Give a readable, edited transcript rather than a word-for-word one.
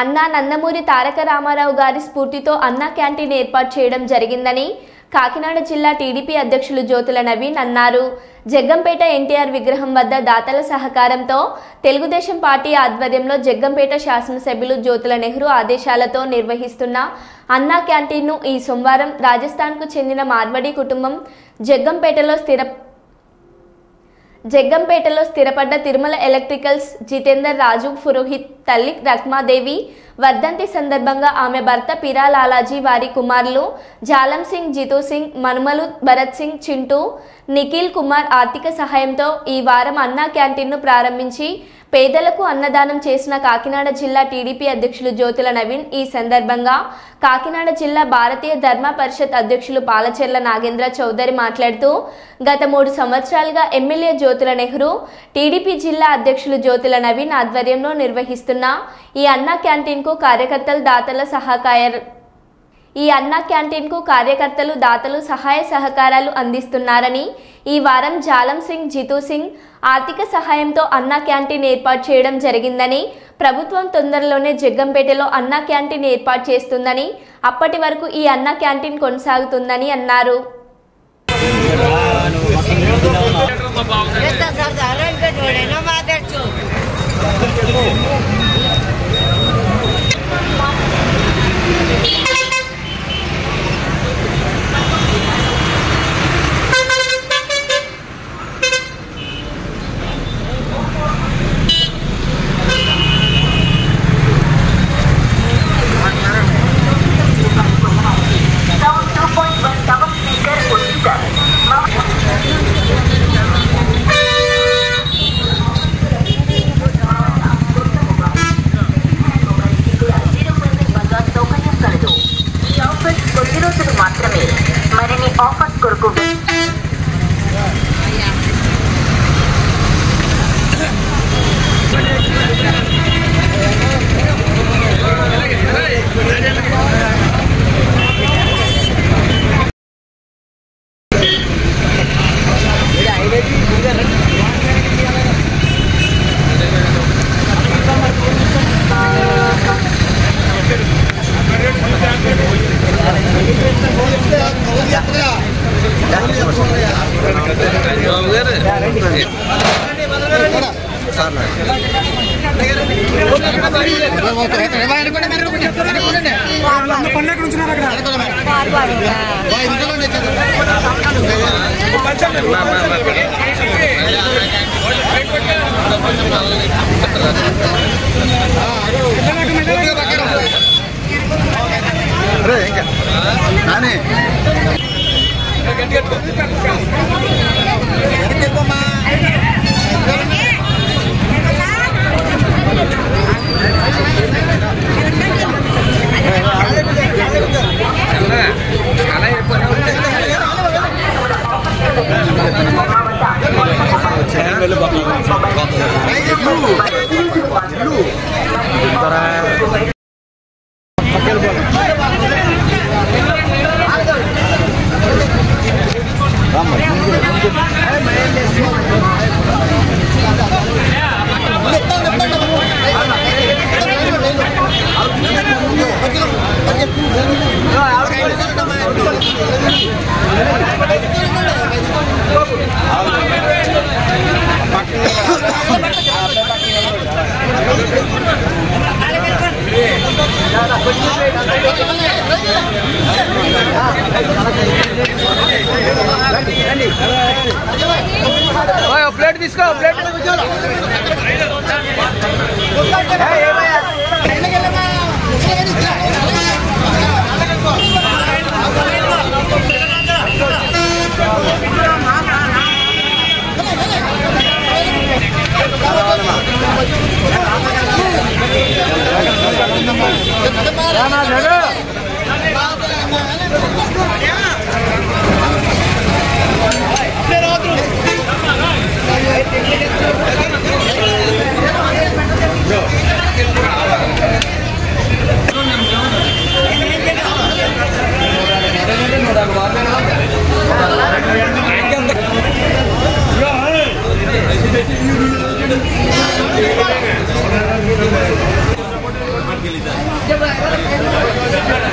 అన్నా నందమూరి తారక రామారావు గారి స్ఫూర్తితో అన్నా క్యాంటీన్ ఏర్పాటు చేయడం జరిగిందని కాకినాడ జిల్లా టీడీపీ అధ్యక్షులు జ్యోతుల నవీన్ అన్నారు. జగ్గంపేట ఎన్టీఆర్ విగ్రహం వద్ద దాతల సహకారంతో తెలుగుదేశం పార్టీ ఆధ్వర్యంలో జగ్గంపేట శాసనసభ్యులు జ్యోతుల నెహ్రూ ఆదేశాలతో నిర్వహిస్తున్న అన్నా క్యాంటీన్ను ఈ సోమవారం రాజస్థాన్కు చెందిన మార్వడి కుటుంబం జగ్గంపేటలో స్థిరపడ్డ తిరుమల ఎలక్ట్రికల్స్ జితేందర్ రాజు పురోహిత్ తల్లి రక్మాదేవి వర్ధంతి సందర్భంగా ఆమె భర్త పిరా లాలాజీ వారి కుమారులు జాలం సింగ్, జితూ సింగ్, మనుమలు భరత్ సింగ్, చింటూ, నిఖిల్ కుమార్ ఆర్థిక సహాయంతో ఈ వారం అన్నా క్యాంటీన్ను ప్రారంభించి పేదలకు అన్నదానం చేసిన కాకినాడ జిల్లా టీడీపీ అధ్యక్షులు జ్యోతుల నవీన్ ఈ సందర్భంగా కాకినాడ జిల్లా భారతీయ ధర్మ పరిషత్ అధ్యక్షులు పాలచెర్ల నాగేంద్ర చౌదరి మాట్లాడుతూ గత 3 సంవత్సరాలుగా ఎమ్మెల్యే జ్యోతుల నెహ్రూ, టీడీపీ జిల్లా అధ్యక్షులు జ్యోతుల నవీన్ ఆధ్వర్యంలో నిర్వహిస్తున్న ఈ అన్నా క్యాంటీన్కు కార్యకర్తలు దాతలు సహాయ సహకారాలు అందిస్తున్నారని, ఈ వారం జాలం సింగ్, జితూ సింగ్ ఆర్థిక సహాయంతో అన్నా క్యాంటీన్ ఏర్పాటు చేయడం జరిగిందని, ప్రభుత్వం తొందరలోనే జగ్గంపేటలో అన్నా క్యాంటీన్ ఏర్పాటు చేస్తుందని, అప్పటి వరకు ఈ అన్నా క్యాంటీన్ కొనసాగుతుందని అన్నారు. ఆఫర్స్ కొరకు ప్లేట్ తీసుకో ప్లేట్ తీసుకో